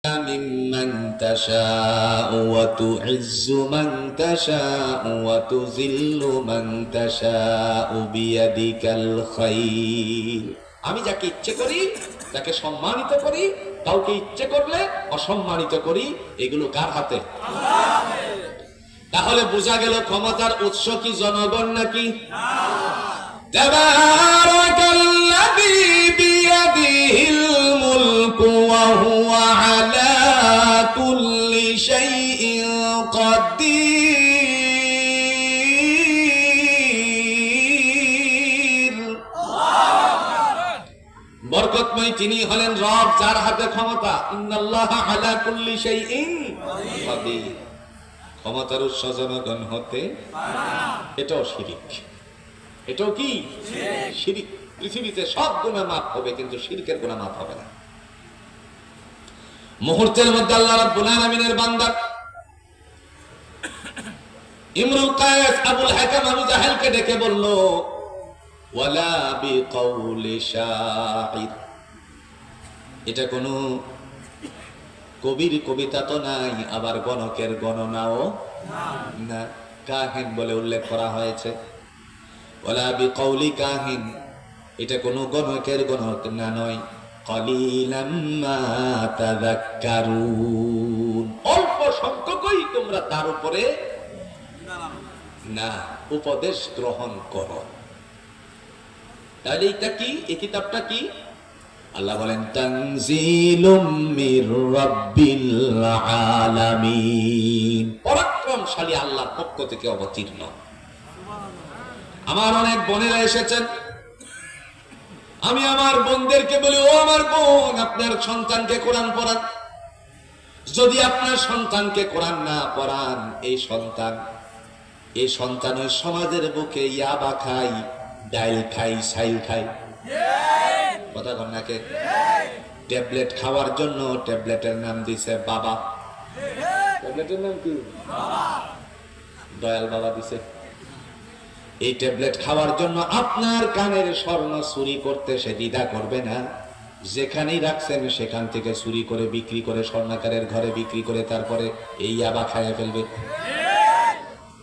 ممن تشاء وتعز من تشاء وتذل من تشاء بيدك الخير। আমি যাকে ইচ্ছে করি তাকে সম্মানিত করি, কাউকে ইচ্ছে করলে অসম্মানিত করি। এগুলো কার হাতে? আল্লাহর। তাহলে বোঝা গেল ক্ষমতার উৎস কি জনগণ নাকি? না। তাবারাকাল্লাযী বিয়াদিহিল মুলকু ওয়া হুয়া আলা কুল্লি শাইইন কাদির। বরকতময় তিনি হলেন রব, যার হাতে ক্ষমতা। ইন্নাল্লাহা আলা কুল্লি শাইইন কাদির। ক্ষমতার উৎস জনগণ হতে পারে না। এটাও শিরক। এটাও কি শিরক? পৃথিবীতে সব গুনাহ মাফ হবে, কিন্তু শিরকের গুনাহ মাফ হবে না। মুহূর্তের মধ্যে আল্লাহ রাব্বুল আলামিনের বান্দা ইমরুল কায়েস আবুল হাকাম আবু জাহেলকে ডেকে বলল, ওয়ালা বিকাউলি শাইর। এটা কোনো কবির কবিতা তো নাই, আবার গণকের গণনাও না। কাহিন বলে উল্লেখ করা হয়েছে। ওয়ালা বিকাউলি কাহিন, এটা কোনো গণকের গণনা নয়। কলিলাম মা তাযাক্কারুন, অল্প সংখ্যকই তোমরা তার উপরে না উপদেশ গ্রহণ করো। তাহলে এটা কি? এই কিতাবটা কি? আল্লাহ বলেন তানজিলুম মির রাব্বিল আলামিন, পরাক্রমশালী আল্লাহর পক্ষ থেকে অবতীর্ণ। আমার অনেক বোনেরা এসেছেন, আমি আমার বোনদেরকে বলি, ও আমার বোন, আপনার সন্তানকে কোরআন পড়ান। যদি আপনার সন্তানকে কোরআন না পড়ান, এই সন্তান ওই সমাজের বুকে ইয়াবা খাই, ডাইল খাই, সাইল খাই। কথা কন্যাকে ট্যাবলেট খাওয়ার জন্য ট্যাবলেটের নাম দিছে বাবা। ট্যাবলেটের নাম কি? দয়াল বাবা দিছে। এই ট্যাবলেট খাওয়ার জন্য আপনার কানের স্বর্ণ চুরি করতে সে দ্বিধা করবে না। যেখানেই রাখছেন সেখান থেকে চুরি করে বিক্রি করে, স্বর্ণকারের ঘরে বিক্রি করে তারপরে এই ইয়াবা খাইয়া ফেলবে।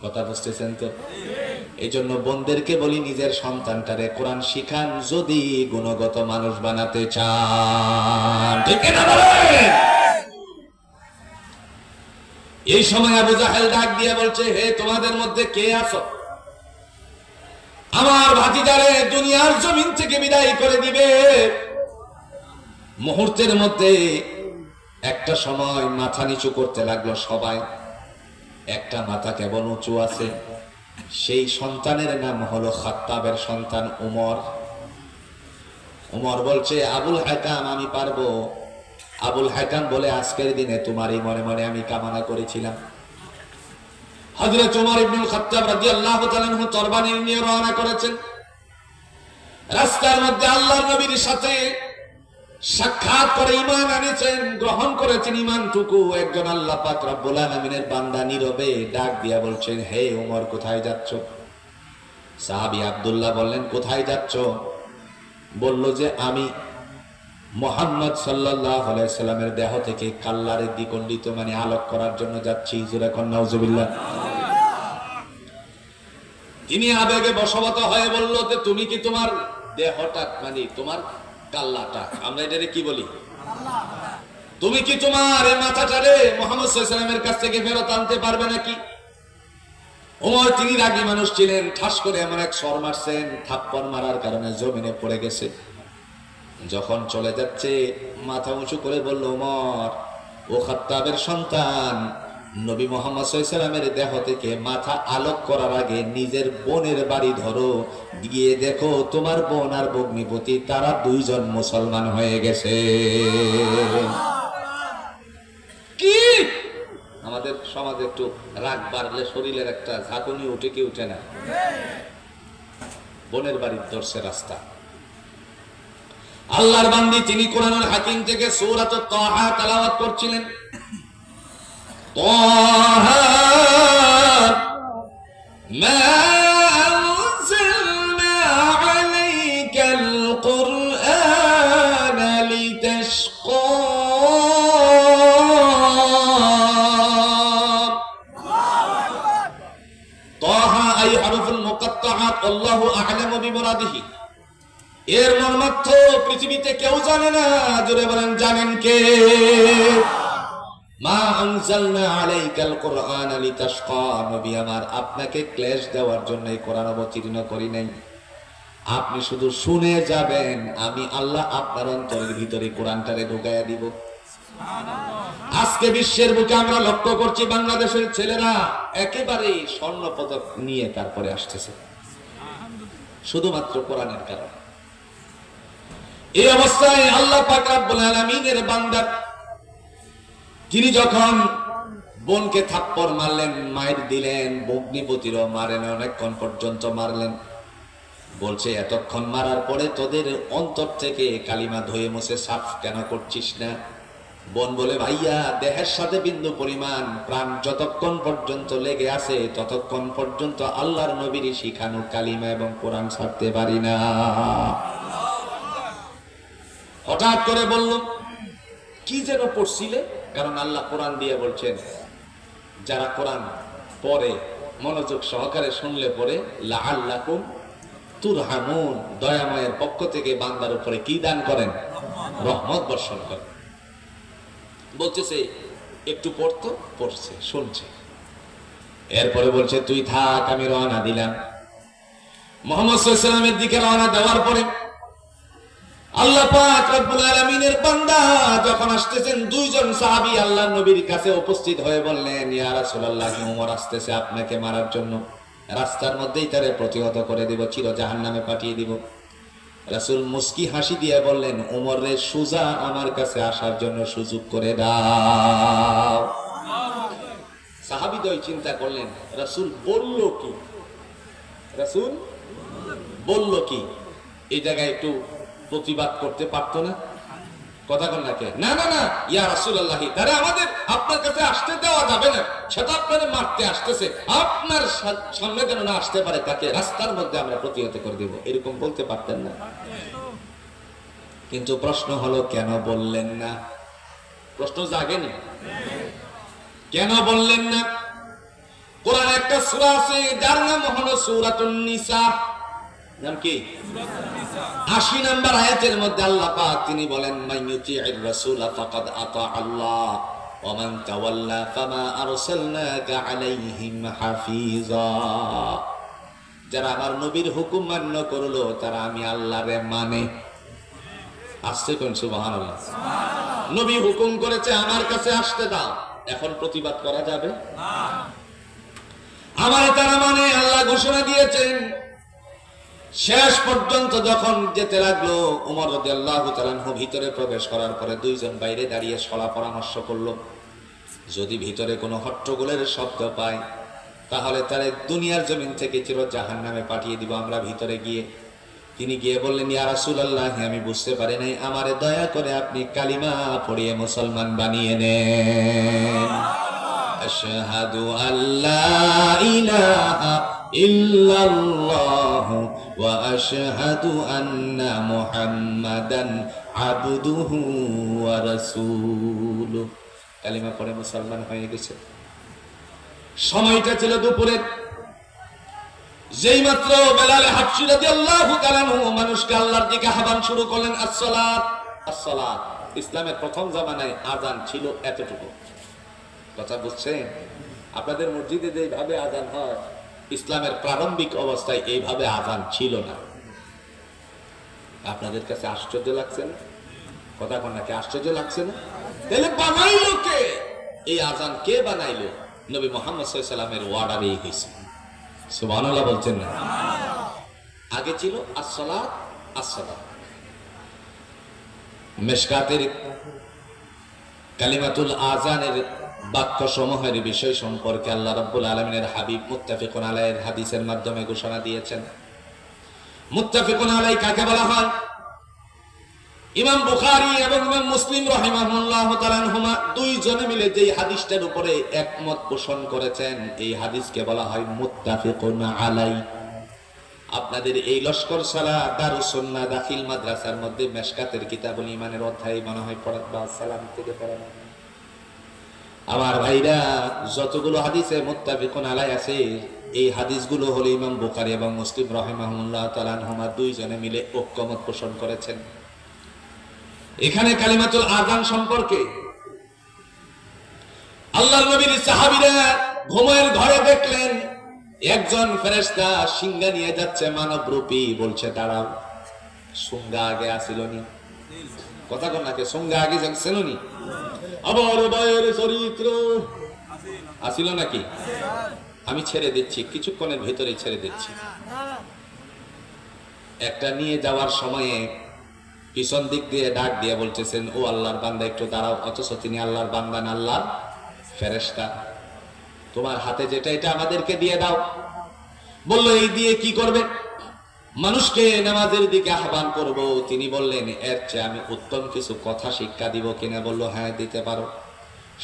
কথা বুঝতেছেন তো? এই জন্য বোনদেরকে বলি, নিজের সন্তানটারে কোরআন শিখান, যদি গুণগত মানুষ বানাতে চান। ঠিক না বলেন? এই সময় আবু জাহেল ডাক দিয়ে বলছে, হে তোমাদের মধ্যে কে আছো আমার ভাতিজারে দুনিয়ার জমিন থেকে বিদায় করে দিবে? মুহূর্তের মধ্যে একটা সময় মাথা নিচু করতে লাগলো সবাই। একটা মাথা কেবল উঁচু আছে। সেই সন্তানের নাম হলো খাত্তাবের সন্তান উমর। উমর বলছে, আবুল হাকাম আমি পারবো। আবুল হাকাম বলে, আজকের দিনে তোমারই মনে মনে আমি কামনা করেছিলাম। হযরত উমর ইবনুল খাত্তাব রাদিয়াল্লাহু তাআলা আনহু তরবারি নিয়ে রওনা করেছেন। রাস্তার মধ্যে আল্লাহর নবীর সাথে সাক্ষাৎ করে ঈমান এনেছেন, গ্রহণ করেছেন ঈমানটুকু। একজন আল্লাহ পাক রব্বুল আলামিনের বান্দা নীরবে ডাক দিয়া বলছেন, হে উমর কোথায় যাচ্ছ? সাহাবী আব্দুল্লাহ বললেন, কোথায় যাচ্ছ? বলল যে আমি মুহাম্মদ সাল্লাল্লাহু আলাইহি সাল্লামের দেহ থেকে কাল্লারে দ্বিখণ্ডিত মানে আলোক করার জন্য যাচ্ছি। জোরে কোন নাউজুবিল্লাহ। তিনি আবেগে বশবর্ত হয়ে বলল যে তুমি কি তোমার দেহটা মানে তোমার কাল্লাটা, আমরা এটারে কি বলি, তুমি কি তোমার এই মাথাটারে মুহাম্মদ সাল্লাল্লাহু আলাইহি সাল্লামের কাছ থেকে ফেরত আনতে পারবে নাকি? ওমর তিনি রাগী মানুষ ছিলেন, ঠাস করে এমন এক সর মারছেন, থাপ্পড় মারার কারণে জমিনে পড়ে গেছে। যখন চলে যাচ্ছে মাথা উঁচু করে বলল, ওমর ও খাত্তাবের সন্তান, নবী মুহাম্মদ সাল্লাল্লাহু আলাইহি সাল্লামের দেহ থেকে মাথা আলোক করার আগে নিজের বোনের বাড়ি ধরো, গিয়ে দেখো তোমার বোন আর ভগ্নিপতি তারা দুইজন মুসলমান হয়ে গেছে। কি আমাদের সমাজে একটু রাগ বাড়লে শরীরের একটা ঝাঁকুনি উঠে কি উঠে না? বোনের বাড়ির ধরছে রাস্তা। আল্লাহর বান্দি তিনি কোরআনুল হাকিম থেকে সূরাতুত তাহা তেলাওয়াত করছিলেন। তাহা মা আনজালনা আলাইকাল কুরআনা লিতাশকা ওয়াল্লাহু আ'লামু বিমুরাদিহি। এর মর্মার্থ পৃথিবীতে কেউ জানে না। জোরে বলেন, জানেন কে? মা আনজালনা আলাইকাল কুরআনা লিতাশকা। নবী আমার, আপনাকে ক্লেশ দেওয়ার জন্য এই কোরআন অবতীর্ণ করি নাই। আপনি শুধু শুনে যাবেন, আমি আল্লাহ আপনার অন্তরের ভিতরে কোরআনটারে ঢুকাইয়া দিব। আজকে বিশ্বের বুকে আমরা লক্ষ্য করছি বাংলাদেশের ছেলেরা একেবারে স্বর্ণ পদক নিয়ে তারপরে আসতেছে, শুধুমাত্র কোরআনের কারণে। এই অবস্থায় আল্লাহ পাক রব্বুল আলামিনের বান্দা, তিনি যখন বোনকে থাপ্পড় মারলেন, মাইর দিলেন, ভগ্নিপতিরও মারেন, অনেকক্ষণ পর্যন্ত মারলেন। বলছে, এতক্ষণ মারার পরে তোদের অন্তর থেকে কালিমা ধুয়ে মুছে সাফ কেন করছিস না? বোন বলে, ভাইয়া, দেহের সাথে বিন্দু পরিমাণ প্রাণ যতক্ষণ পর্যন্ত লেগে আছে ততক্ষণ পর্যন্ত আল্লাহর নবীর শিখানো কালিমা এবং কোরআন ছাড়তে পারি না। হঠাৎ করে বলল, কি যেন পড়ছিলে? কারণ আল্লাহ কোরআন দিয়ে বলছেন, যারা কোরআন পড়ে মনোযোগ সহকারে শুনলে পরে লাআল্লাকুম তুরহামুন, দয়াময়ের পক্ষ থেকে বান্দার উপরে কি দান করেন? রহমত বর্ষণ করেন। বলতেছে একটু পড়তো, পড়ছে, শুনছে। এরপরে বলছে, তুই থাক, আমি রওনা দিলাম। মুহাম্মদ সাল্লাল্লাহু আলাইহি ওয়াসাল্লামের দিকে রওনা দেওয়ার পরে আল্লাহ পাক রব্বুল আলামিনের বান্দা যখন আসতেছেন, দুইজন সাহাবী আল্লাহর নবীর কাছে উপস্থিত হয়ে বললেন, ইয়া রাসূলুল্লাহ, ওমর আসতেছে আপনাকে মারার জন্য, রাস্তার মধ্যেই তারে প্রতিহত করে দিব, চির জাহান্নামে পাঠিয়ে দিব। রাসূল মুস্কি হাসি দিয়ে বললেন, ওমরের সুজা আমার কাছে আসার জন্য সুযোগ করে দাও। সাহাবীদ্বয় চিন্তা করলেন, রাসূল বলল কি? রাসূল বলল কি? এই জায়গায় একটু প্রতিবাদ করতে পারতো না? কথা কন নাকি? না না না, ইয়া রাসূলুল্লাহ, তারে আমাদের আপনার কাছে আসতে দেওয়া যাবে না, সেটা আপনারে মারতে আসতেছে, আপনার সামনে যেন না আসতে পারে, তাকে রাস্তার মধ্যে আমরা প্রতিহত করে দেব, এরকম বলতে পারতেন না? কিন্তু প্রশ্ন হলো, কেন বললেন না? প্রশ্ন জাগেনি? কেন বললেন না? কোরআনে একটা সূরা আছে যার নাম হলো সূরাতুন নিসা। নাম কি? 80 নম্বর আয়াতের মধ্যে আল্লাহ পাক তিনি বলেন, মাইয়ুতি'ir রাসূলা ফাকাদ আতা আল্লাহ ওয়া মান তাওয়াল্লা ফামা আরসালনাকা আলাইহিম হাফিজা। যারা আমার নবীর হুকুম মান্য করলো তারা আমি আল্লাহরে মানে। আসছে কোন? সুবহানাল্লাহ। নবী হুকুম করেছে আমার কাছে আসতে দাও, এখন প্রতিবাদ করা যাবে না। আমারে তারা মানে, আল্লাহ ঘোষণা দিয়েছেন। শেষ পর্যন্ত যখন যেতে লাগলো, ওমর রাদিয়াল্লাহু তাআলা আনহু ভিতরে প্রবেশ করার পরে দুইজন বাইরে দাঁড়িয়ে সলা পরামর্শ করলো, যদি ভিতরে কোনো হট্টগোলের শব্দ পায় তাহলে তারে দুনিয়ার জমিন থেকে চির জাহান্নামে পাঠিয়ে দিব আমরা ভিতরে গিয়ে। তিনি গিয়ে বললেন, ইয়া রাসূলুল্লাহ, আমি বুঝতে পারি নাই, আমারে দয়া করে আপনি কালিমা পড়িয়ে মুসলমান বানিয়ে নেন। আশহাদু আল্লা ইলাহা ইল্লাল্লাহু ওয়া আশহাদু আন্না মুহাম্মাদান আবদুহু ওয়া রাসূলুহু। কালিমা পড়ে মুসলমান হয়ে গেছে। সময়টা ছিল দুপুরের। যেই মাত্র বেলাল হাবশী রাদিয়াল্লাহু তাআলা আনহু মানুষকে আল্লাহর দিকে আহ্বান শুরু করলেন, আসসালাত আসসালাত। ইসলামের প্রথম জামানায় আযান ছিল এতটুকু। কথা বুঝছেন? আপনাদের মসজিদে যেভাবে আযান হয়, ইসলামের প্রারম্ভিক অবস্থায় এইভাবে আযান ছিল না। আপনাদের কাছে আশ্চর্য লাগছে না? কথা কোন নাকি? আশ্চর্য লাগছে না? তাহলে বানাইলো কে? এই আযান কে বানাইলো? নবী মুহাম্মদ সাল্লাল্লাহু আলাইহি ওয়াসাল্লামের অর্ডারেই হয়েছে। সুবহানাল্লাহ বলছেন না? আগে ছিল আসসালাত আসসালাত। মিশকাতের কালিমাতুল আযানের বাক্য সমূহের বিষয় সম্পর্কে আল্লাহ রাব্বুল আলামিনের হাবিব মুত্তাফিকুন আলাইহির হাদিসের মাধ্যমে ঘোষণা দিয়েছেন। মুত্তাফিকুন আলাইহি কাকে বলা হয়? ইমাম বুখারী এবং ইমাম মুসলিম রাহিমাহুল্লাহু তাআলা আনহুমা দুইজনে মিলে যেই হাদিসটার উপরে একমত পোষণ করেছেন, এই হাদিসকে বলা হয় মুত্তাফিকুন আলাইহি। আপনাদের এই লস্কর সালা দারুস সুন্নাহ দাখিল মাদ্রাসার মধ্যে মিশকাতের কিতাবুল ঈমানের অধ্যায় মনে হয় পড়া বা সালাম থেকে পড়ানো। আমার ভাইরা, যতগুলো হাদিসে মুত্তাফিকুন আলাইহি আছে এই হাদিসগুলো হলো ইমাম বুখারী এবং মুসলিম রাহিমাহুল্লাহ তাআলা আনহুমা দুইজনে মিলে ঐক্যমত পোষণ করেছেন। এখানে কালিমাতুল আযান সম্পর্কে আল্লাহর নবীর সাহাবীরা ঘুমের ঘরে দেখলেন একজন ফেরেশতা সিংহা নিয়ে যাচ্ছে মানব রূপী, বলছে দাঁড়াও, সুঙ্গা আগে আসিলনি, কথা কন নাকি, সুঙ্গা আগে যাচ্ছিলনি, আবার বাইরের চরিত্র আসিল নাকি, আমি ছেড়ে দিচ্ছি, কিছুক্ষণের ভিতরে ছেড়ে দিচ্ছি। একটা নিয়ে যাওয়ার সময়ে পিছন দিক দিয়ে ডাক দিয়ে বলতেছেন, ও আল্লাহর বান্দা একটু দাঁড়াও, অথচ তিনি আল্লাহর বান্দা না, আল্লাহর ফেরেশতা। তোমার হাতে যেটা এটা আমাদেরকে দিয়ে দাও। বলল এই দিয়ে কি করবে? মানুষকে নামাজের দিকে আহ্বান করব। তিনি বললেন এর চেয়ে আমি উত্তম কিছু কথা শিক্ষা দিব কিনা? বলল হ্যাঁ দিতে পারো।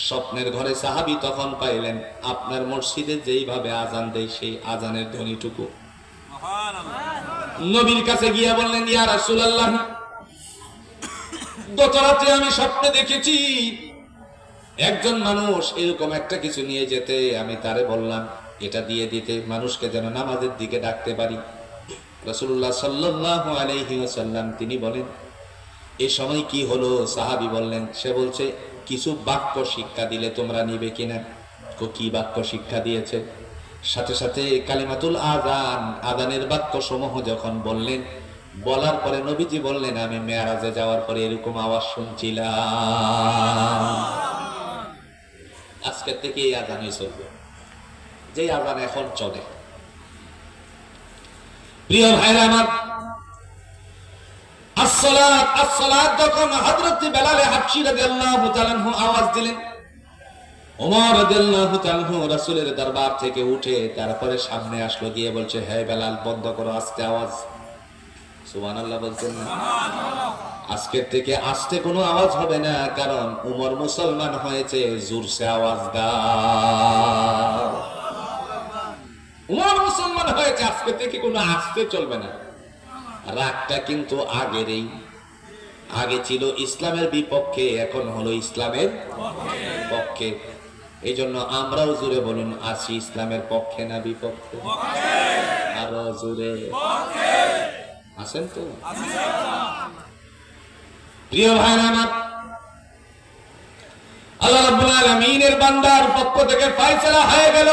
স্বপ্নের ঘরে সাহাবী তখন পাইলেন আপনার মসজিদে যেইভাবে আজান দেয় সেই আজানের ধ্বনিটুকু। নবীর কাছে গিয়া বললেন ইয়া রাসূলুল্লাহ, গত রাতে আমি স্বপ্নে দেখেছি একজন মানুষ এরকম একটা কিছু নিয়ে যেতে, আমি তারে বললাম এটা দিয়ে দিতে, মানুষকে যেন নামাজের দিকে ডাকতে পারি। রাসূলুল্লাহ সাল্লাল্লাহু আলাইহি ওয়াসাল্লাম তিনি বলেন এই সময় কি হলো? সাহাবী বললেন, সে বলছে কিছু বাক্য শিক্ষা দিলে তোমরা নিবে কিনা? কি বাক্য শিক্ষা দিয়েছে? সাথে সাথে কালিমাতুল আযান, আযানের বাক্য সমূহ যখন বললেন, বলার পরে নবীজি বললেন আমি মেরাজে যাওয়ার পরে এরকম আওয়াজ শুনছিলাম। আজকের থেকে এই আযানই চলবে, যে আযান এখন চলে। প্রিয় ভাইরা আমার, আসসালাত আসসালাত যখন হযরত বেলাল হাবশী রাদিয়াল্লাহু তাআলা আনহু আওয়াজ দিলেন, ওমর রাদিয়াল্লাহু তাআলা আনহু রাসূলের দরবার থেকে উঠে তারপরে সামনে আসলো, গিয়ে বলছে হে বেলাল বন্ধ করো আস্তে আওয়াজ। সুবহানাল্লাহ বলছেন না? আজকের থেকে আস্তে কোনো আওয়াজ হবে না, কারণ উমর মুসলমান হয়েছে, জোরসে আওয়াজ দাও। উমর মুসলমান হয়েছে, আজকে থেকে কোনো আস্তে চলবে না। রাগটা কিন্তু আগেরই, আগে ছিল ইসলামের বিপক্ষে, এখন হলো ইসলামের পক্ষে। এই জন্য আমরাও জুড়ে বলুন আছি ইসলামের পক্ষে না বিপক্ষে? আরো জুড়ে আছেন তো? প্রিয় ভাইরা আমার, আল্লাহ রাব্বুল আলামিনের বান্দার পক্ষ থেকে ফয়সালা হয়ে গেল।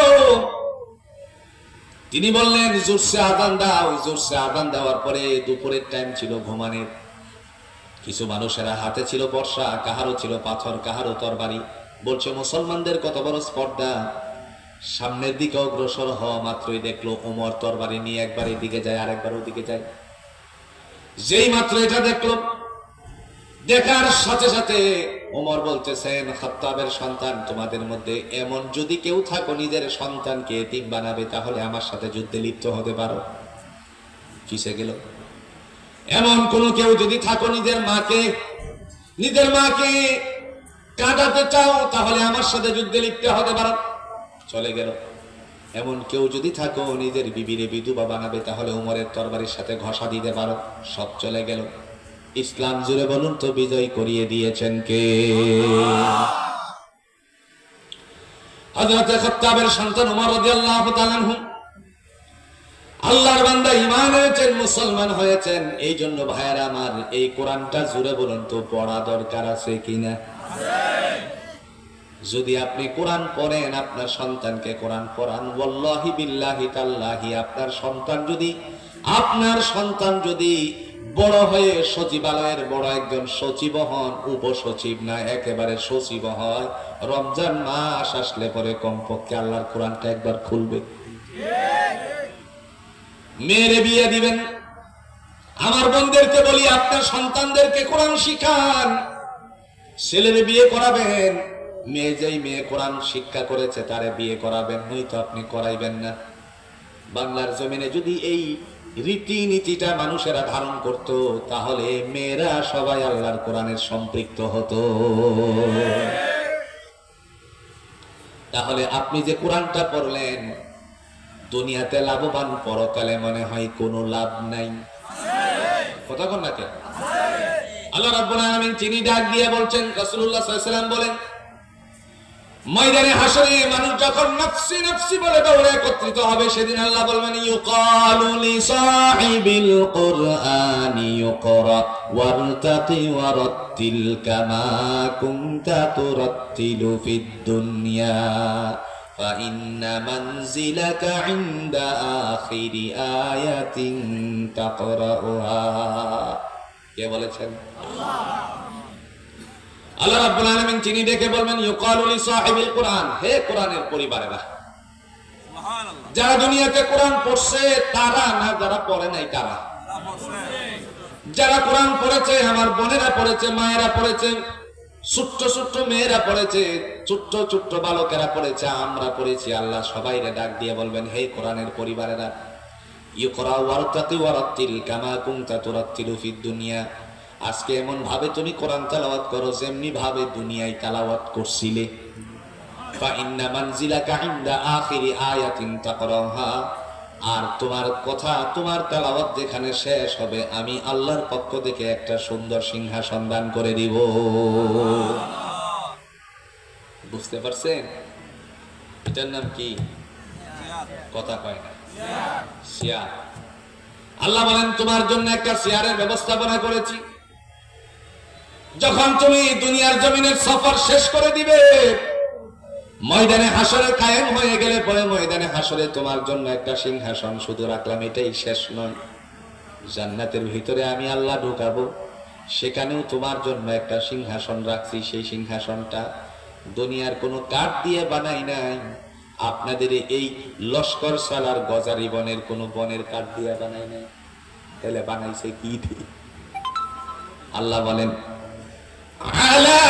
তিনি বললেন জোরসে আযান দাও। জোরসে আযান দেওয়ার পরে দুপুরের টাইম ছিল, ঘুমানোর। কিছু মানুষেরা হাতে ছিল বর্শা, কাহারো ছিল পাথর, কাহারো তরবারি। বলছে মুসলমানদের কত বড় স্পর্ধা। সামনের দিকে অগ্রসর হওয়া মাত্রই দেখলো ওমর তরবারি নিয়ে একবার এদিকে যায়, আরেকবার ওদিকে যায়। যেই মাত্র এটা দেখলো, দেখার সাথে সাথে ওমর বলতেছেন খাত্তাবের সন্তান, তোমাদের মধ্যে এমন যদি কেউ থাকো নিজের সন্তানকে এতিম বানাবে, তাহলে আমার সাথে যুদ্ধে লিপ্ত হতে পারো। কিসে গেল? এমন কোন কেউ যদি থাকো নিজের মাকে কাটাতে চাও, তাহলে আমার সাথে যুদ্ধে লিপ্ত হতে পারো। চলে গেল। এমন কেউ যদি থাকো নিজের বিবিরে বিধবা বানাবে, তাহলে উমরের তরবারির সাথে ঘষা দিতে পারো। সব চলে গেল। ইসলাম জুড়ে বলুন তো বিজয় করিয়ে দিয়েছেন কে? হযরত খাত্তাবের সন্তান ওমর রাদিয়াল্লাহু তাআলা আনহু আল্লাহর বান্দা ঈমান এনেছেন, মুসলমান হয়েছেন। এই জন্য ভাইয়েরা আমার, এই কোরআনটা জুড়ে বলুন তো পড়া দরকার আছে কিনা? যদি আপনি কোরআন পড়েন, আপনার সন্তানকে কোরআন পড়ান, ওয়াল্লাহি বিল্লাহি তাল্লাহি, আপনার সন্তান যদি বড় হয়ে সচিবালয়ের বড় একজন সচিব হন, উপসচিব না একেবারে সচিব হয়, রমজান মাস আসলে পরে কমপক্ষে আল্লাহর কোরআনটা একবার খুলবে। মেয়েরে বিয়ে দিবেন, আমার বোনদেরকে বলি আপনার সন্তানদেরকে কোরআন শিখান। ছেলের বিয়ে করাবেন, মেয়ে কোরআন শিক্ষা করেছে তারে বিয়ে করাবেন, নয়তো আপনি করাইবেন না। বাংলার জমিনে যদি এই রীতিনীতিটা মানুষেরা ধারণ করত, তাহলে মেয়েরা সবাই আল্লাহর কোরআনের সম্পৃক্ত হতো। তাহলে আপনি যে কোরআনটা পড়লেন, দুনিয়াতে লাভবান, পরকালে মনে হয় কোনো লাভ নাই। কথা কোন নাকি? আল্লাহ রাব্বুল আলামিন তিনি ডাক দিয়ে বলছেন, রাসূলুল্লাহ সাল্লাল্লাহু আলাইহি ওয়াসাল্লাম বলেন ময়দানে হাসরে মানুষ যখন নফসি নফসি বলে দৌড়ে একত্রিত হবে, সেদিন আল্লাহ বলবেন ইউকালু লিসাহিবিল কুরআনি ইকরা ওয়ারতাকি ওয়ারাত্তিল কামা কুনতা তুরাত্তিলু ফিদ দুনিয়া ফাইন্না মানজিলাকা ইনদা আখিরি আয়াতিন তাকরাউহা। কে বলেছেন? আল্লাহ রাব্বুল আলামিন। তিনি ডেকে বলবেন ইউকালু লিসাহিবিল কুরআন, হে কোরআনের পরিবারেরা, সুবহানাল্লাহ, যারা দুনিয়াতে কোরআন পড়ছে তারা না, যারা পড়ে নাই তারা। যারা কোরআন পড়েছে, আমার বোনেরা পড়েছে, মায়েরা পড়েছে, ছোট্ট ছোট্ট মেয়েরা পড়েছে, ছোট্ট ছোট্ট বালকেরা পড়েছে, আমরা পড়েছি। আল্লাহ সবাইরে ডাক দিয়ে বলবেন হে কোরআনের পরিবারেরা, ইকরা ওয়ারতাকি ওয়ারাত্তিল কামা কুনতা তুরাত্তিলু ফিদ দুনিয়া, আজকে এমন ভাবে তুমি কোরআন তেলাওয়াত করো যেমনি ভাবে দুনিয়ায় তেলাওয়াত করছিলে। ফাইন্না মানজিলাকা ইনদা আখিরি আয়াতিন তাকরাউহা, আর তোমার কথা, তোমার তেলাওয়াত যেখানে শেষ হবে আমি আল্লাহর পক্ষ থেকে একটা সুন্দর সিংহাসন দান করে দিব। বুঝতে পারছেন? এটার নাম কি? কথা কয় না, চেয়ার। আল্লাহ বলেন তোমার জন্য একটা চেয়ারের ব্যবস্থাপনা করেছি। যখন তুমি দুনিয়ার জমিনের সফর শেষ করে দিবে, ময়দানে হাসরে কায়েম হয়ে গেলে পরে ময়দানে হাসরে তোমার জন্য একটা সিংহাসন শুধু রাখলাম, এটাই শেষ নয়। জান্নাতের ভিতরে আমি আল্লাহ ঢুকাবো, সেখানেও তোমার জন্য একটা সিংহাসন রাখছি। সেই সিংহাসনটা দুনিয়ার কোনো কাঠ দিয়ে বানাই নাই, আপনাদের এই লস্কর সালার গজারি বনের কোনো বনের কাঠ দিয়ে বানাই নাই। তাহলে বানাইছে কি দিয়ে? আল্লাহ বলেন আলা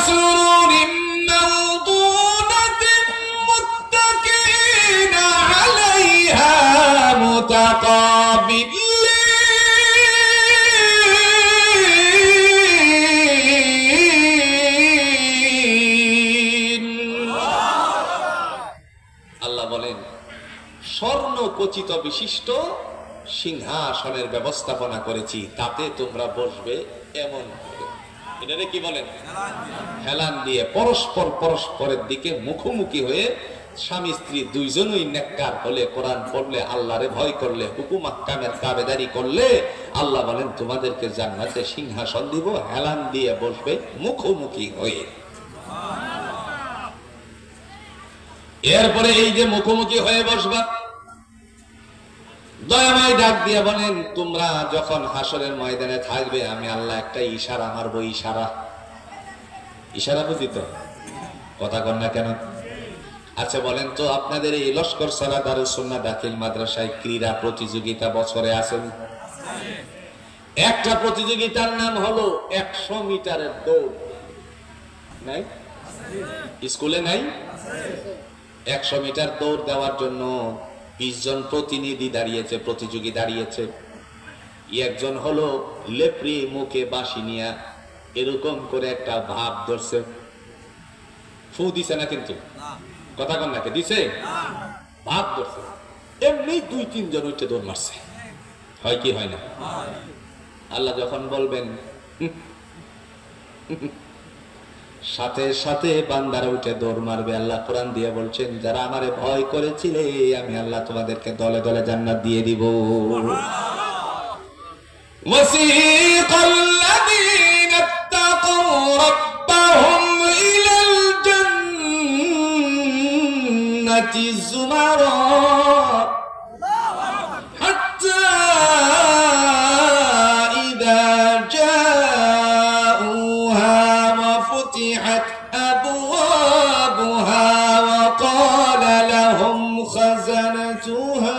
সুরুরিম মাওদুনাতিন মুত্তাকিনা আলাইহা মুতাকাবিলিন। আল্লাহ বলেন স্বর্ণ খচিত বিশিষ্ট সিংহাসনের ব্যবস্থাপনা করেছি, তাতে তোমরা বসবে এমন করে। এটারে কি বলেন? হেলান দিয়ে পরস্পর পরস্পরের দিকে মুখোমুখি হয়ে স্বামী স্ত্রী দুইজনই নেককার হলে, কোরআন পড়লে, আল্লাহরে ভয় করলে, হুকুম আহকামের তাবেদারি করলে আল্লাহ বলেন তোমাদেরকে জান্নাতে সিংহাসন দিব, হেলান দিয়ে বসবে মুখোমুখি হয়ে। এরপরে এই যে মুখোমুখি হয়ে বসবা, দয়াময় ডাক দিয়ে বলেন তোমরা যখন হাসরের ময়দানে থাকবে আমি আল্লাহ একটা ইশারা মারবো। ইশারা, ইশারা বুঝি তো? কথা কন না কেন? আচ্ছা বলেন তো, আপনাদের এই লস্কর সালা দারুস সুন্নাহ দাখিল মাদ্রাসায় ক্রীড়া প্রতিযোগিতা বছরে আসেন? একটা প্রতিযোগিতার নাম হলো 100 মিটারের দৌড়, নাই? স্কুলে নাই? 100 মিটার দৌড় দেওয়ার জন্য 20 জন প্রতিনিধি দাঁড়িয়েছে, প্রতিযোগী দাঁড়িয়েছে। একজন হলো লেপ্রি, মুখে বাঁশি নিয়া এরকম করে একটা ভাব ধরছে, ফু দিছে না কিন্তু, কথা কন নাকি দিছে, ভাব ধরছে। এমনি 2-3 জন উঠে দৌড় মারছে, হয় কি হয় না? আল্লাহ যখন বলবেন সাথে সাথে বান্দারা উঠে দৌড় মারবে। আল্লাহ কোরআন দিয়ে বলছেন যারা আমারে ভয় করেছিলে আমি আল্লাহ তোমাদেরকে দলে দলে জান্নাত দিয়ে দিব। ওয়াসিকাল্লাযীনা ইত্তাকাউ রাব্বাহুম ইলাল জান্নাতি যুমারা হাত্তা ইযা জাউহা ওয়া ফুতিহাত আবওয়াবুহা ওয়া ক্বালা লাহুম খাযানাতুহা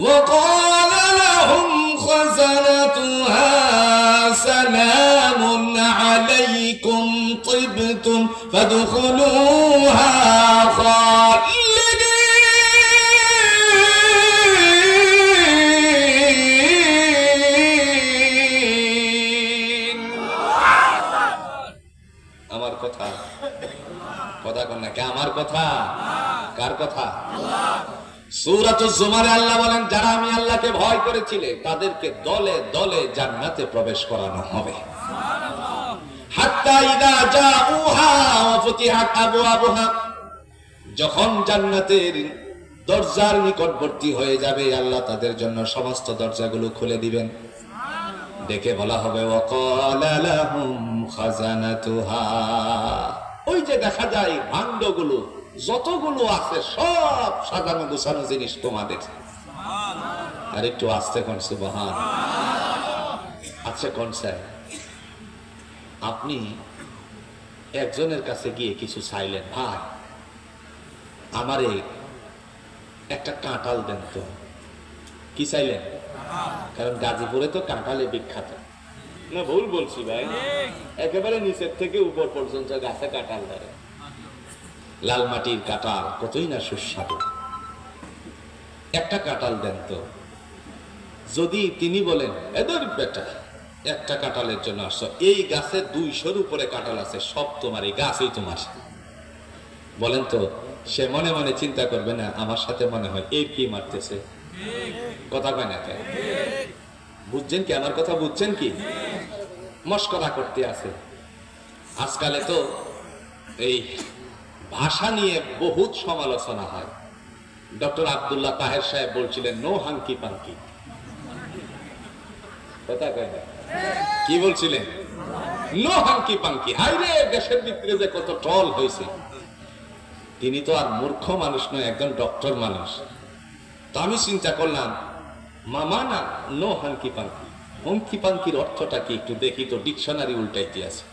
وقال لهم خزنتها سلام عليكم طبتم فادخلوها خالدين। আমার কথা, কথা কন না কে? আমার কথা, কার কথা? সূরাতুজ জুমারে আল্লাহ বলেন যারা আমি আল্লাহকে ভয় করেছিলে তাদেরকে দলে দলে জান্নাতে প্রবেশ করানো হবে। হাত্তা হাত্তা ইযা জাউহা ওয়া ফুতিহাত আবওয়াবুহা, যখন জান্নাতের দরজার নিকটবর্তী হয়ে যাবে আল্লাহ তাদের জন্য সমস্ত দরজাগুলো খুলে দিবেন। দেখে বলা হবে ওয়াকালা লাহুম খাজানাতুহা, ওই যে দেখা যায় ভাণ্ডগুলো যতগুলো আছে সব সাজানো গোছানো জিনিস তোমাদের। আর একটু আস্তে কোন সুবহান। আচ্ছা কোন স্যার, আপনি একজনের কাছে গিয়ে কিছু চাইলেন, ভাই আমারে একটা কাঁঠাল দেন তো। কি চাইলেন? কারণ গাজীপুরে তো কাঁঠালে বিখ্যাত। না ভুল বলছি ভাই? একেবারে নিচের থেকে উপর পর্যন্ত গাছে কাঁঠাল ধরে। লাল মাটির কাঁঠাল কতই না সুস্বাদু। একটা কাঁঠাল দেন তো। যদি তিনি বলেন এদের বেটা একটা কাঁঠালের জন্য আসছো, এই গাছে 200-র উপরে কাঁঠাল আছে, সব তোমার, এই গাছই তোমার, বলেন তো সে মনে মনে চিন্তা করবে না আমার সাথে মনে হয় এর কি মারতেছে? কথা কয় না কেন? বুঝছেন কি আমার কথা? বুঝছেন কি? মস্করা করতে আছে। আজকালে তো এই ভাষা নিয়ে বহুত সমালোচনা হয়। ডক্টর আব্দুল্লাহ তাহের সাহেব বলছিলেন নো হাঙ্কি পাঙ্কি। কথা কয় না? কি বলছিলেন? No hanky panky. হাইরে দেশের ভিতরে যে কত টল হয়েছে। তিনি তো আর মূর্খ মানুষ নয়, একজন ডক্টর মানুষ। তো আমি চিন্তা করলাম মামা না নো হাঙ্কি পাঙ্কি, হঙ্কি পাঙ্কির অর্থটা কি একটু দেখি তো, ডিকশনারি উল্টাইতে আছে।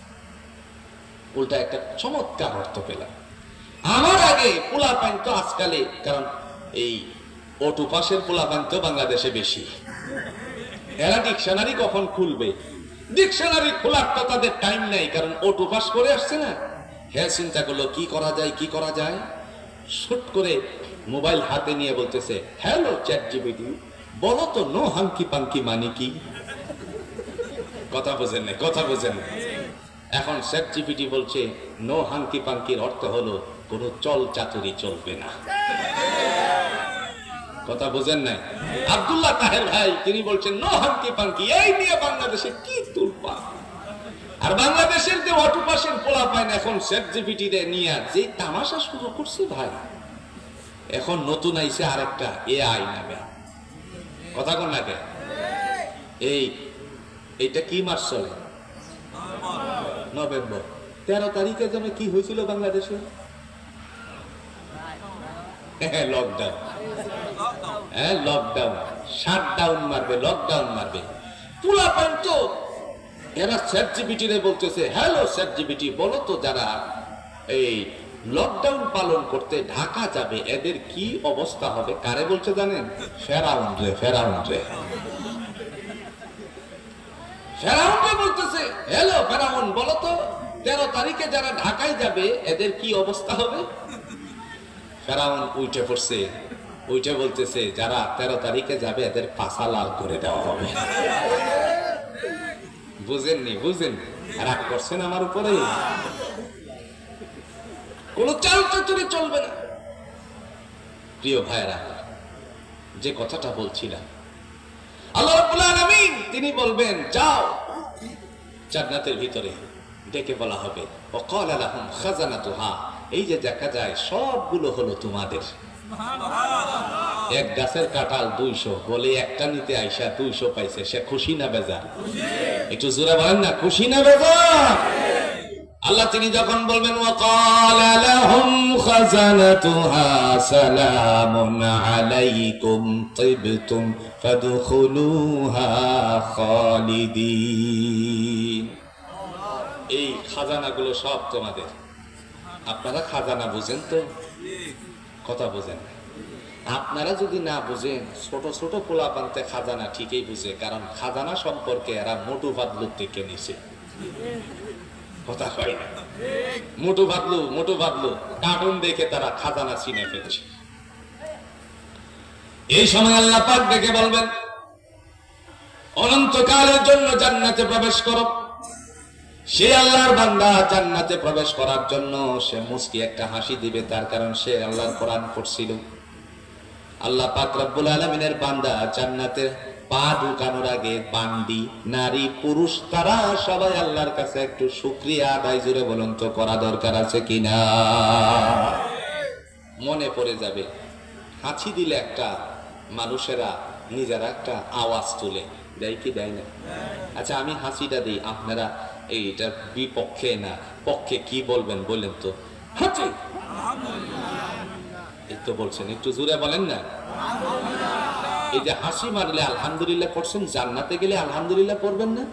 উল্টা একটা চমৎকার অর্থ পেলাম। আমার আগে পোলাপাইন তো আজকালে, কারণ এই অটুপাসের পোলাপাইন তো বাংলাদেশে বেশি, এরা ডিকশনারি কখন খুলবে? ডিকশনারি খোলার তো তাদের টাইম নেই, কারণ অটুপাস করে আসছে না। হ্যাঁ চিন্তা করলো কি করা যায়, কি করা যায়। শুট করে মোবাইল হাতে নিয়ে বলতেছে হ্যালো চ্যাট জিপিটি, বলো তো নো হাঙ্কি পাঙ্কি মানে কি? কথা বোঝেন না, কথা বোঝেন না। এখন চ্যাট জিপিটি বলছে নো হাঙ্কি পাঙ্কির অর্থ হলো কোনো চল চাতুরি চলবে না। কথা বোঝেন নাই? আব্দুল্লাহ তাহের ভাই তিনি বলছেন নো হাঙ্কি পাঙ্কি। এই নিয়ে বাংলাদেশে কি তুলপা। আর বাংলাদেশের যে অটুপাসের পোলাপাইন এখন চ্যাট জিপিটি নিয়ে যে তামাশা শুরু করছে ভাই, এখন নতুন আইছে আরেকটা এআই নামে। কথা কোন লাগে? এইটা কি মাস চলে? নভেম্বর 13 তারিখে যেন কি হয়েছিল বাংলাদেশে? লকডাউন। হ্যাঁ লকডাউন, শাটডাউন মারবে, লকডাউন মারবে। পোলাপাইন তো এরা চ্যাট জিপিটি রে বলতেছে হ্যালো চ্যাট জিপিটি, বলো তো যারা এই লকডাউন পালন করতে ঢাকা যাবে এদের কি অবস্থা হবে? কারে বলছে জানেন? ফেরাউন রে, ফেরাউন রে, ফেরাউন রে বলতেছে হ্যালো ফেরাউন, বলো তো 13 তারিখে যারা ঢাকায় যাবে এদের কি অবস্থা হবে? ফেরাউন উঠে পড়ছে, উঠে বলতেছে যারা 13 তারিখে যাবে এদের পাছা লাল করে দেওয়া হবে। বুঝেননি? বুঝেননি? রাগ করছেন আমার উপরে? কোন চাল চাতুরি চলবে না। প্রিয় ভাইরা, যে কথাটা বলছিলাম, আল্লাহ রাব্বুল আলামিন তিনি বলবেন যাও জান্নাতের ভিতরে, ডেকে বলা হবে ওয়াকালা লাহুম খাজানাতুহা, এই যে দেখা যায় সবগুলো হলো তোমাদের। এক গাছের কাঁঠাল 200, বলে একটা নিতে আইসা 200 পাইছে, সে খুশি না বেজার? একটু জোরে বলেন না, খুশি না বেজার? আল্লাহ তিনি যখন বলবেন ওয়াকালা লাহুম খাজানাতুহা সালামুন আলাইকুম তিবতুম ফাদখুলুহা খালিদিন, এই খাজানাগুলো সব তোমাদের। আপনারা খাজানা বুঝেন তো? কথা বুঝেন? আপনারা যদি না বুঝেন, ছোট ছোট পোলাপান্তে খাজানা ঠিকই বুঝে, কারণ খাজানা সম্পর্কে এরা মোটু বাদলুর থেকে নিছে। কথা হয় না? মোটু বাদলু, মোটু বাদলু কার্টুন দেখে তারা খাজানা চিনে ফেলছে। এই সময় আল্লাহ পাক ডেকে বলবেন অনন্তকালের জন্য জান্নাতে প্রবেশ করো। সে আল্লাহর বান্দা জান্নাতে প্রবেশ করার জন্য সে মুস্কি একটা হাসি দিবে, তার কারণ সে আল্লাহর কোরআন পড়ছিল। আল্লাহ পাক রব্বুল আলামিনের বান্দা জান্নাতে পা ঢুকানোর আগে বান্দি নারী পুরুষ তারা সবাই আল্লাহর কাছে একটু শুকরিয়া আদায়, জুড়ে বলুন তো করা দরকার আছে কিনা। মনে পড়ে যাবে, হাঁচি দিলে একটা মানুষেরা নিজেরা একটা আওয়াজ তুলে দেয় কি দেয় না? আচ্ছা আমি হাসিটা দিই, আপনারা এইটার বিপক্ষে না পক্ষে কি বলবেন বললেন তো? হাঁচি এই তো বলছেন, একটু জোরে বলেন না। এই যে হাসি মারলে আলহামদুলিল্লাহ পড়ছেন, জান্নাতে গেলে আলহামদুলিল্লাহ পড়বেন না?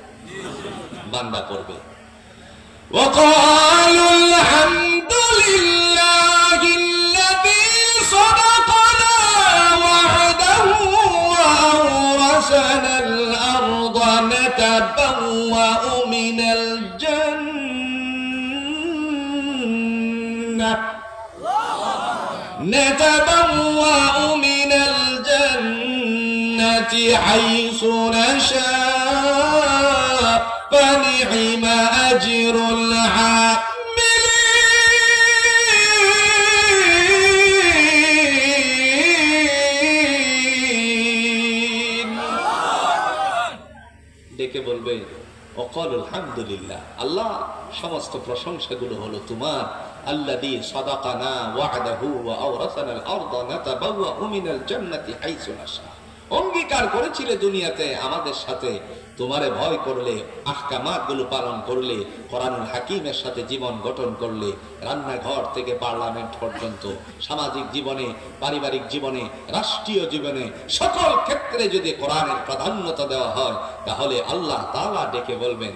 বান্দা পড়বে وقالوا الحمد لله الذي صدقنا وعده وأورثنا الأرض نتبوأ من الجنة حيث نشاء فنعم أجر العاملين ডেকে বলবে ওয়াকাল আলহামদুলিল্লাহ, আল্লাহ সমস্ত প্রশংসাগুলো হলো তোমার। আল্লাযী সাদাকানা ওয়া'দাহু ওয়া আওরাসানাল আরদা নাতাবাওয়াউ মিনাল জান্নাতি হাইসু নাশা। অঙ্গীকার করেছিলে দুনিয়াতে আমাদের সাথে তোমারে ভয় করলে, আহকামাত গুলো পালন করলে, কোরআনুল হাকিমের সাথে জীবন গঠন করলে, রান্নাঘর থেকে পার্লামেন্ট পর্যন্ত সামাজিক জীবনে, পারিবারিক জীবনে, রাষ্ট্রীয় জীবনে সকল ক্ষেত্রে যদি কোরআনের প্রাধান্যতা দেওয়া হয়, তাহলে আল্লাহ তাআলা ডেকে বলবেন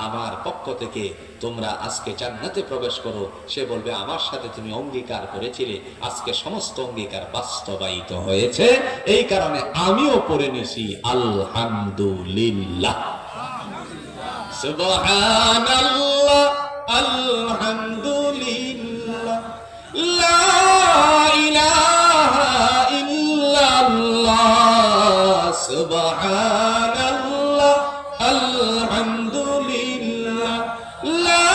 আমার পক্ষ থেকে তোমরা আজকে জান্নাতে প্রবেশ করো। সে বলবে আমার সাথে তুমি অঙ্গীকার করেছিলে, আজকে সমস্ত অঙ্গীকার বাস্তবায়িত হয়েছে, এই কারণে আমিও পড়ে নিছি আলহামদুলিল্লাহ। সুবহানাল্লাহ, আলহামদুলিল্লাহ, লা ইলাহা ইল্লাল্লাহ, সুবহানাল্লাহ, আলহামদুলিল্লাহ, লা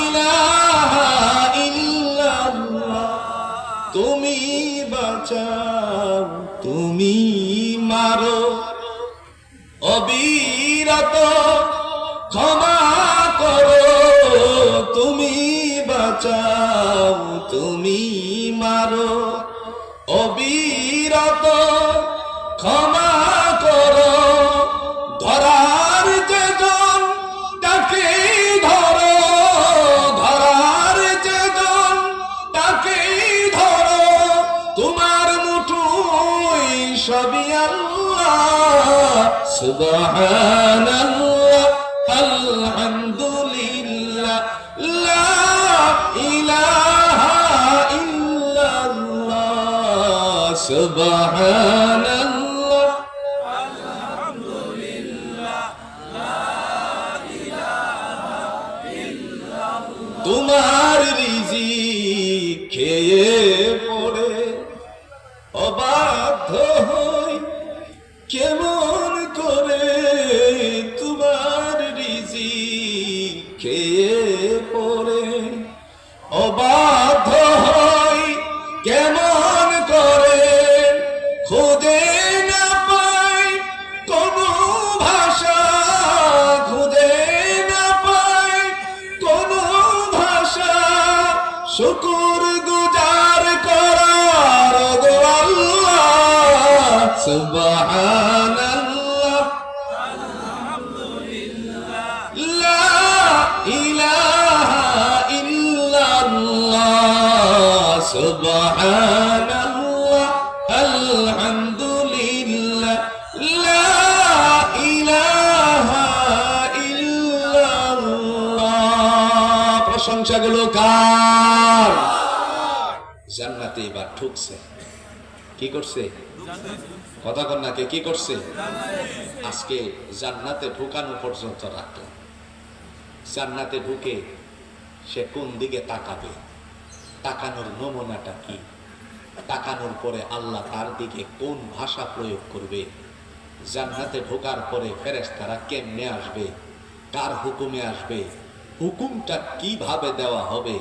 ইলাহা ইল্লাল্লাহ। তুমি বাঁচাও, তুমি মারো, অবিরত ক্ষমা করো। তুমি বাঁচাও, তুমি মারো, অবিরত ক্ষমা করো। ধরার যেজন তাকে ধরো, ধরার যেজন তাকে ধরো। তোমার মুঠোয় সবই আল্লাহ। সুবহানাল্লাহ, আলহামদুলিল্লাহ, লা ইলাহা ইল্লাল্লাহ, সুবহানাল্লাহ, আলহামদুলিল্লাহ, লা ইলাহা ইল্লাল্লাহ। তোমার রিজিক খেয়ে পড়ে অবাধ্য হই কেমন করে, তোমার রিজিক খেয়ে পড়ে অবাধ্য হই কেমন করে। খুদে না পাই কোনো ভাষা, খুদে না পাই কোনো ভাষা, শুকর গুজার করার গো আল্লাহ। সুবহানাল্লাহ, আলহামদুলিল্লাহ, লা ইলাহা ইল্লাল্লাহ, সুবহানাল্লাহ, আলহামদুলিল্লাহ, লা ইলাহা ইল্লাল্লাহ। প্রশংসাগুলো কার? জান্নাতে এবার ঢুকছে, কি করছে? কথা কন না, কে কি করছে? আজকে জান্নাতে ঢুকানো পর্যন্ত রাখলাম। জান্নাতে ঢুকে সে কোন দিকে তাকাবে, তাকানোর নমুনাটা কি, তাকানোর পরে আল্লাহ তার দিকে কোন ভাষা প্রয়োগ করবে, জান্নাতে ঢোকার পরে ফেরেশতারা কেমনে আসবে, কার হুকুমে আসবে, হুকুমটা কিভাবে দেওয়া হবে,